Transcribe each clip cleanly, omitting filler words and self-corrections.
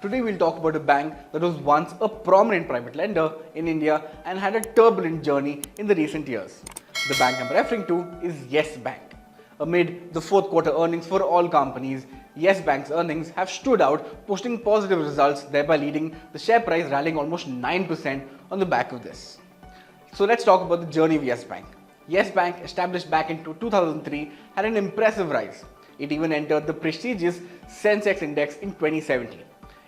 Today we'll talk about a bank that was once a prominent private lender in India and had a turbulent journey in the recent years. The bank I'm referring to is Yes Bank. Amid the fourth quarter earnings for all companies, Yes Bank's earnings have stood out, posting positive results, thereby leading the share price rallying almost 9% on the back of this. So let's talk about the journey of Yes Bank. Yes Bank, established back in 2003, had an impressive rise. It even entered the prestigious Sensex Index in 2017.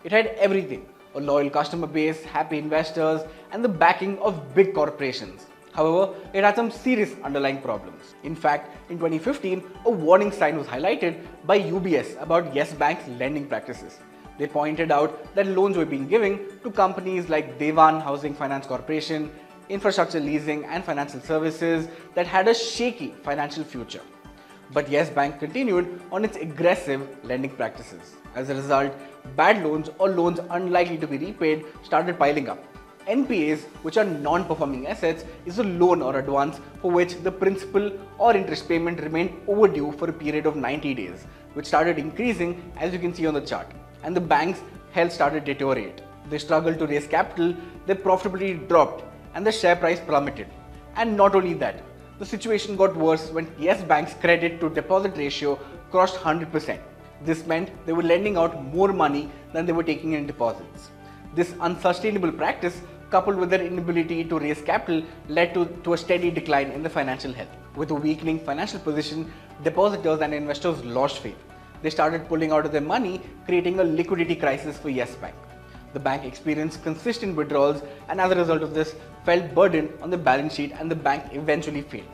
It had everything: a loyal customer base, happy investors, and the backing of big corporations. However, it had some serious underlying problems. In fact, in 2015, a warning sign was highlighted by UBS about Yes Bank's lending practices. They pointed out that loans were being given to companies like Dewan Housing Finance Corporation, Infrastructure Leasing and Financial Services that had a shaky financial future. But Yes Bank continued on its aggressive lending practices. As a result, bad loans or loans unlikely to be repaid started piling up. NPAs, which are non-performing assets, is a loan or advance for which the principal or interest payment remained overdue for a period of 90 days, which started increasing as you can see on the chart. And the bank's health started to deteriorate. They struggled to raise capital, their profitability dropped, and the share price plummeted. And not only that, the situation got worse when Yes Bank's credit to deposit ratio crossed 100%. This meant they were lending out more money than they were taking in deposits. This unsustainable practice, coupled with their inability to raise capital, led to a steady decline in the financial health. With a weakening financial position, depositors and investors lost faith. They started pulling out of their money, creating a liquidity crisis for Yes Bank. The bank experienced consistent withdrawals, and as a result of this, felt burden on the balance sheet, and the bank eventually failed.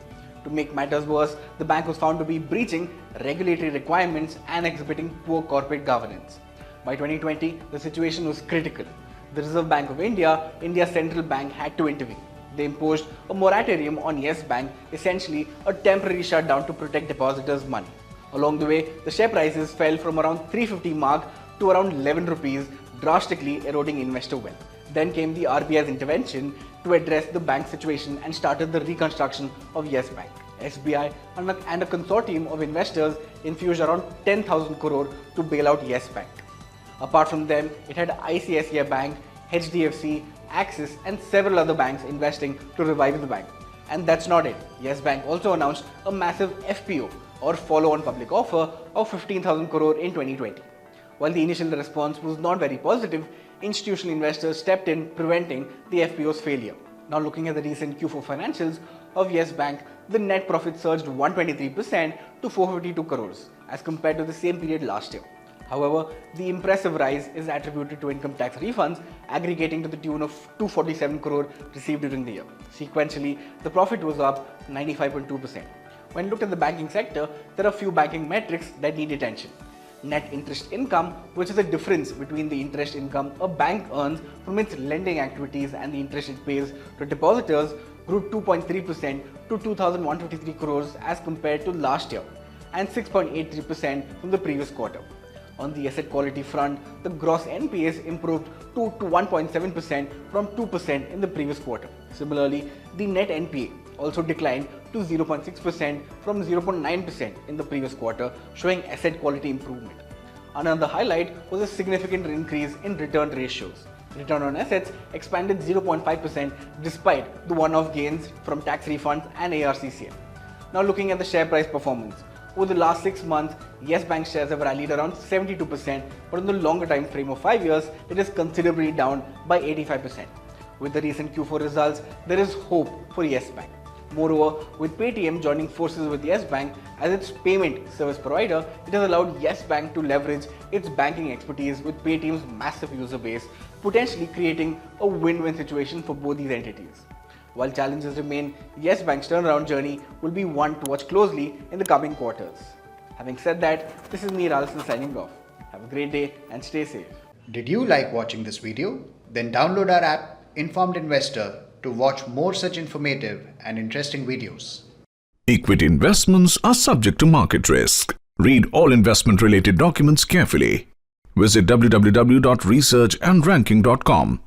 To make matters worse, the bank was found to be breaching regulatory requirements and exhibiting poor corporate governance. By 2020, the situation was critical. The Reserve Bank of India, India's central bank, had to intervene. They imposed a moratorium on Yes Bank, essentially a temporary shutdown to protect depositors' money. Along the way, the share prices fell from around 350 mark to around 11 rupees, drastically eroding investor wealth. Then came the RBI's intervention to address the bank's situation and started the reconstruction of Yes Bank. SBI and a consortium of investors infused around 10,000 crore to bail out Yes Bank. Apart from them, it had ICICI Bank, HDFC, Axis and several other banks investing to revive the bank. And that's not it. Yes Bank also announced a massive FPO or follow-on public offer of 15,000 crore in 2020. While the initial response was not very positive, institutional investors stepped in, preventing the FPO's failure. Now looking at the recent Q4 financials of Yes Bank, the net profit surged 123% to 452 crores as compared to the same period last year. However, the impressive rise is attributed to income tax refunds aggregating to the tune of 247 crore received during the year. Sequentially, the profit was up 95.2%. When looked at the banking sector, there are few banking metrics that need attention. Net interest income, which is the difference between the interest income a bank earns from its lending activities and the interest it pays to depositors, grew 2.3% to 2,153 crores as compared to last year and 6.83% from the previous quarter. On the asset quality front, the gross NPAs improved to 1.7% from 2% in the previous quarter. Similarly, the net NPA also declined to 0.6% from 0.9% in the previous quarter, showing asset quality improvement. Another highlight was a significant increase in return ratios. Return on assets expanded 0.5% despite the one-off gains from tax refunds and ARCCA. Now looking at the share price performance. Over the last 6 months, Yes Bank shares have rallied around 72%, but in the longer time frame of 5 years, it is considerably down by 85%. With the recent Q4 results, there is hope for Yes Bank. Moreover, with Paytm joining forces with Yes Bank as its payment service provider, it has allowed Yes Bank to leverage its banking expertise with Paytm's massive user base, potentially creating a win-win situation for both these entities. While challenges remain, Yes Bank's turnaround journey will be one to watch closely in the coming quarters. Having said that, this is me, Ralston, signing off. Have a great day and stay safe. Did you like watching this video? Then download our app, Informed Investor, to watch more such informative and interesting videos. Equity investments are subject to market risk. Read all investment-related documents carefully. Visit www.researchandranking.com